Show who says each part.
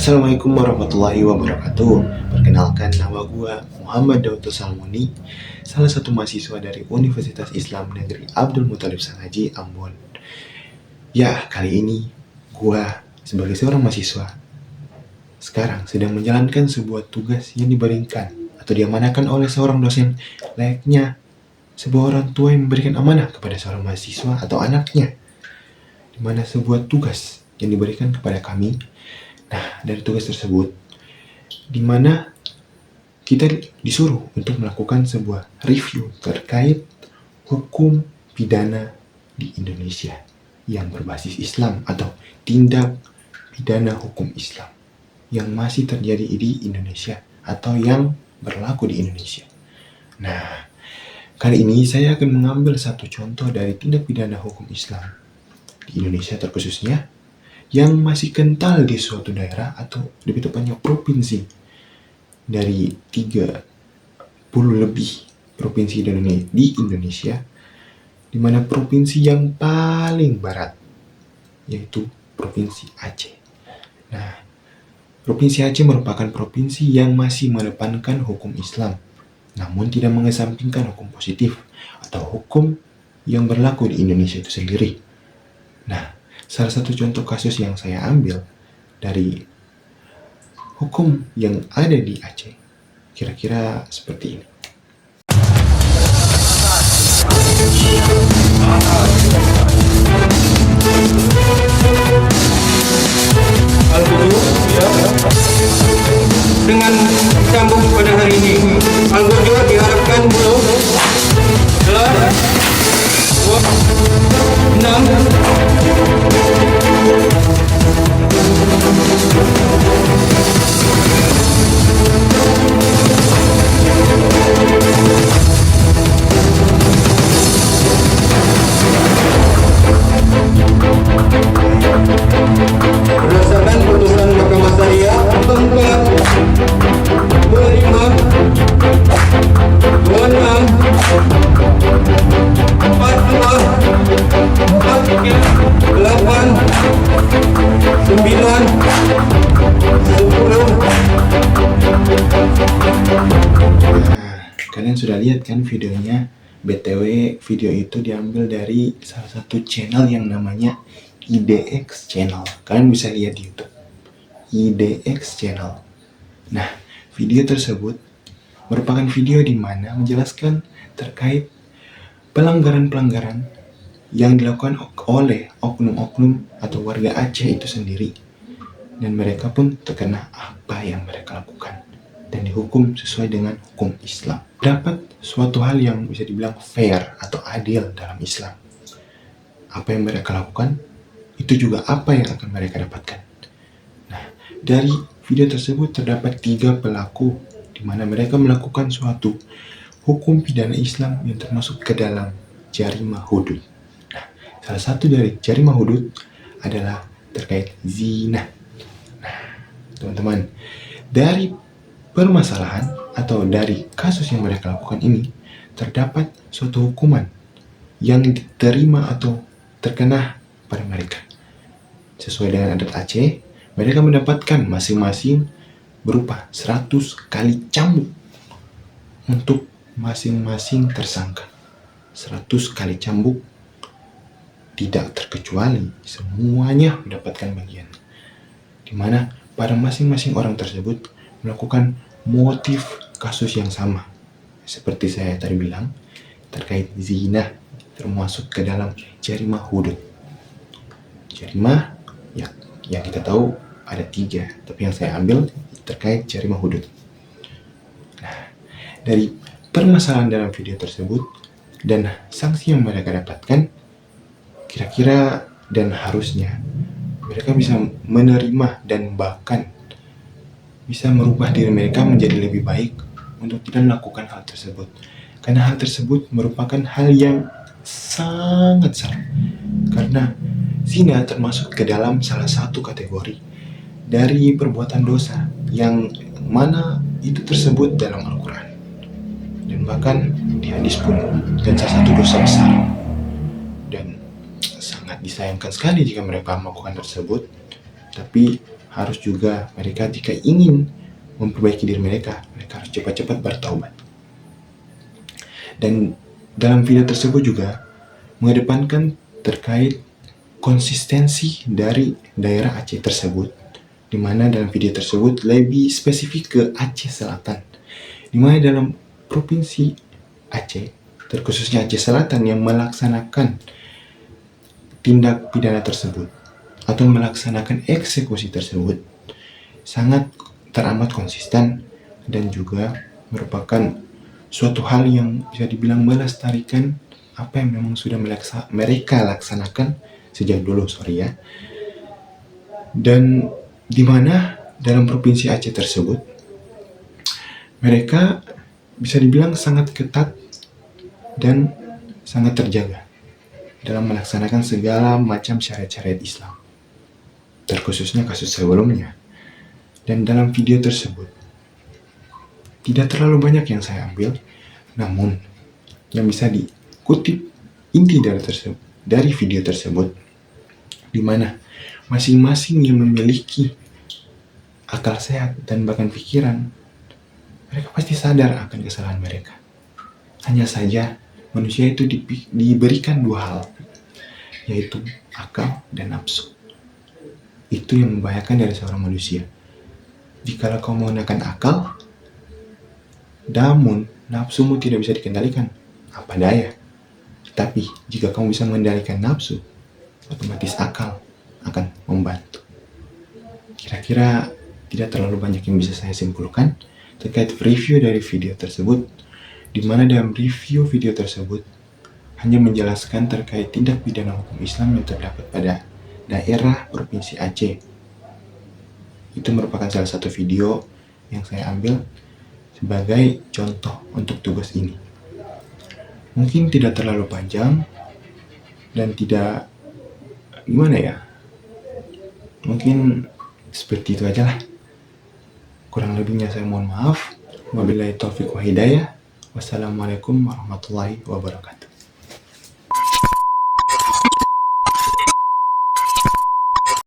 Speaker 1: Assalamualaikum warahmatullahi wabarakatuh. Perkenalkan, nama gua Muhammad Dauto Salmoni, salah satu mahasiswa dari Universitas Islam Negeri Abdul Muthalib Sangaji, Ambon. Ya, kali ini gua sebagai seorang mahasiswa sekarang sedang menjalankan sebuah tugas yang diberikan atau diamanahkan oleh seorang dosen, layaknya sebuah orang tua yang memberikan amanah kepada seorang mahasiswa atau anaknya, di mana sebuah tugas yang diberikan kepada kami. Nah, dari tugas tersebut, di mana kita disuruh untuk melakukan sebuah review terkait hukum pidana di Indonesia yang berbasis Islam atau tindak pidana hukum Islam yang masih terjadi di Indonesia atau yang berlaku di Indonesia. Nah, kali ini saya akan mengambil satu contoh dari tindak pidana hukum Islam di Indonesia terkhususnya yang masih kental di suatu daerah atau lebih tepatnya provinsi dari 30 lebih provinsi di Indonesia, di mana provinsi yang paling barat yaitu Provinsi Aceh. Nah, Provinsi Aceh merupakan provinsi yang masih mengedepankan hukum Islam, namun tidak mengesampingkan hukum positif atau hukum yang berlaku di Indonesia itu sendiri. Nah, salah satu contoh kasus yang saya ambil dari hukum yang ada di Aceh kira-kira seperti ini.
Speaker 2: Dengan sambung pada hari ini, Al-Burjo diharapkan belum telah 6 berdasarkan putusan Mahkamah Syariah 4,
Speaker 1: Kalian sudah lihat kan videonya? BTW video itu diambil dari salah satu channel yang namanya IDX Channel. Kalian bisa lihat di YouTube IDX Channel. Nah, video tersebut merupakan video di mana menjelaskan terkait pelanggaran-pelanggaran yang dilakukan oleh oknum-oknum atau warga Aceh itu sendiri, dan mereka pun terkena apa yang mereka lakukan dan dihukum sesuai dengan hukum Islam. Dapat suatu hal yang bisa dibilang fair atau adil dalam Islam. Apa yang mereka lakukan, itu juga apa yang akan mereka dapatkan. Nah, dari video tersebut terdapat 3 pelaku di mana mereka melakukan suatu hukum pidana Islam yang termasuk ke dalam jarimah hudud. Nah, salah satu dari jarimah hudud adalah terkait zina. Nah, teman-teman, dari permasalahan atau dari kasus yang mereka lakukan ini terdapat suatu hukuman yang diterima atau terkena pada mereka. Sesuai dengan adat Aceh, mereka mendapatkan masing-masing berupa 100 kali cambuk untuk masing-masing tersangka. 100 kali cambuk, tidak terkecuali, semuanya mendapatkan bagian, di mana pada masing-masing orang tersebut melakukan motif kasus yang sama. Seperti saya tadi bilang, terkait zina termasuk ke dalam jarimah hudud. Jarimah yang kita tahu ada 3, tapi yang saya ambil terkait jarimah hudud. Nah, dari permasalahan dalam video tersebut dan sanksi yang mereka dapatkan, kira-kira dan harusnya mereka bisa menerima dan bahkan bisa merubah diri mereka menjadi lebih baik untuk tidak melakukan hal tersebut. Karena hal tersebut merupakan hal yang sangat salah. Karena zina termasuk ke dalam salah satu kategori dari perbuatan dosa yang mana itu tersebut dalam Al-Quran. Dan bahkan di hadis pun, dan salah satu dosa besar. Dan sangat disayangkan sekali jika mereka melakukan tersebut. Tapi harus juga mereka jika ingin memperbaiki diri mereka harus cepat-cepat bertaubat. Dan dalam video tersebut juga mengedepankan terkait konsistensi dari daerah Aceh tersebut, di mana dalam video tersebut lebih spesifik ke Aceh Selatan, di mana dalam provinsi Aceh, terkhususnya Aceh Selatan yang melaksanakan tindak pidana tersebut atau melaksanakan eksekusi tersebut sangat teramat konsisten dan juga merupakan suatu hal yang bisa dibilang melestarikan apa yang memang sudah mereka laksanakan sejak dulu, Dan di mana dalam provinsi Aceh tersebut mereka bisa dibilang sangat ketat dan sangat terjaga dalam melaksanakan segala macam syariat-syariat Islam, terkhususnya kasus sebelumnya. Dan dalam video tersebut tidak terlalu banyak yang saya ambil, namun yang bisa dikutip inti dari video tersebut, di mana masing-masing yang memiliki akal sehat dan bahkan pikiran, mereka pasti sadar akan kesalahan mereka. Hanya saja manusia itu diberikan dua hal, yaitu akal dan nafsu. Itu yang membahayakan dari seorang manusia. Jikalau kau menggunakan akal, namun nafsumu tidak bisa dikendalikan, apa daya. Tapi jika kamu bisa mengendalikan nafsu, otomatis akal akan membantu. Kira-kira tidak terlalu banyak yang bisa saya simpulkan terkait review dari video tersebut, di mana dalam review video tersebut hanya menjelaskan terkait tindak pidana hukum Islam yang terdapat pada daerah Provinsi Aceh. Itu merupakan salah satu video yang saya ambil sebagai contoh untuk tugas ini. Mungkin tidak terlalu panjang dan tidak mungkin seperti itu aja lah. Kurang lebihnya saya mohon maaf. Wabillahi taufiq wa hidayah. Wassalamualaikum warahmatullahi wabarakatuh.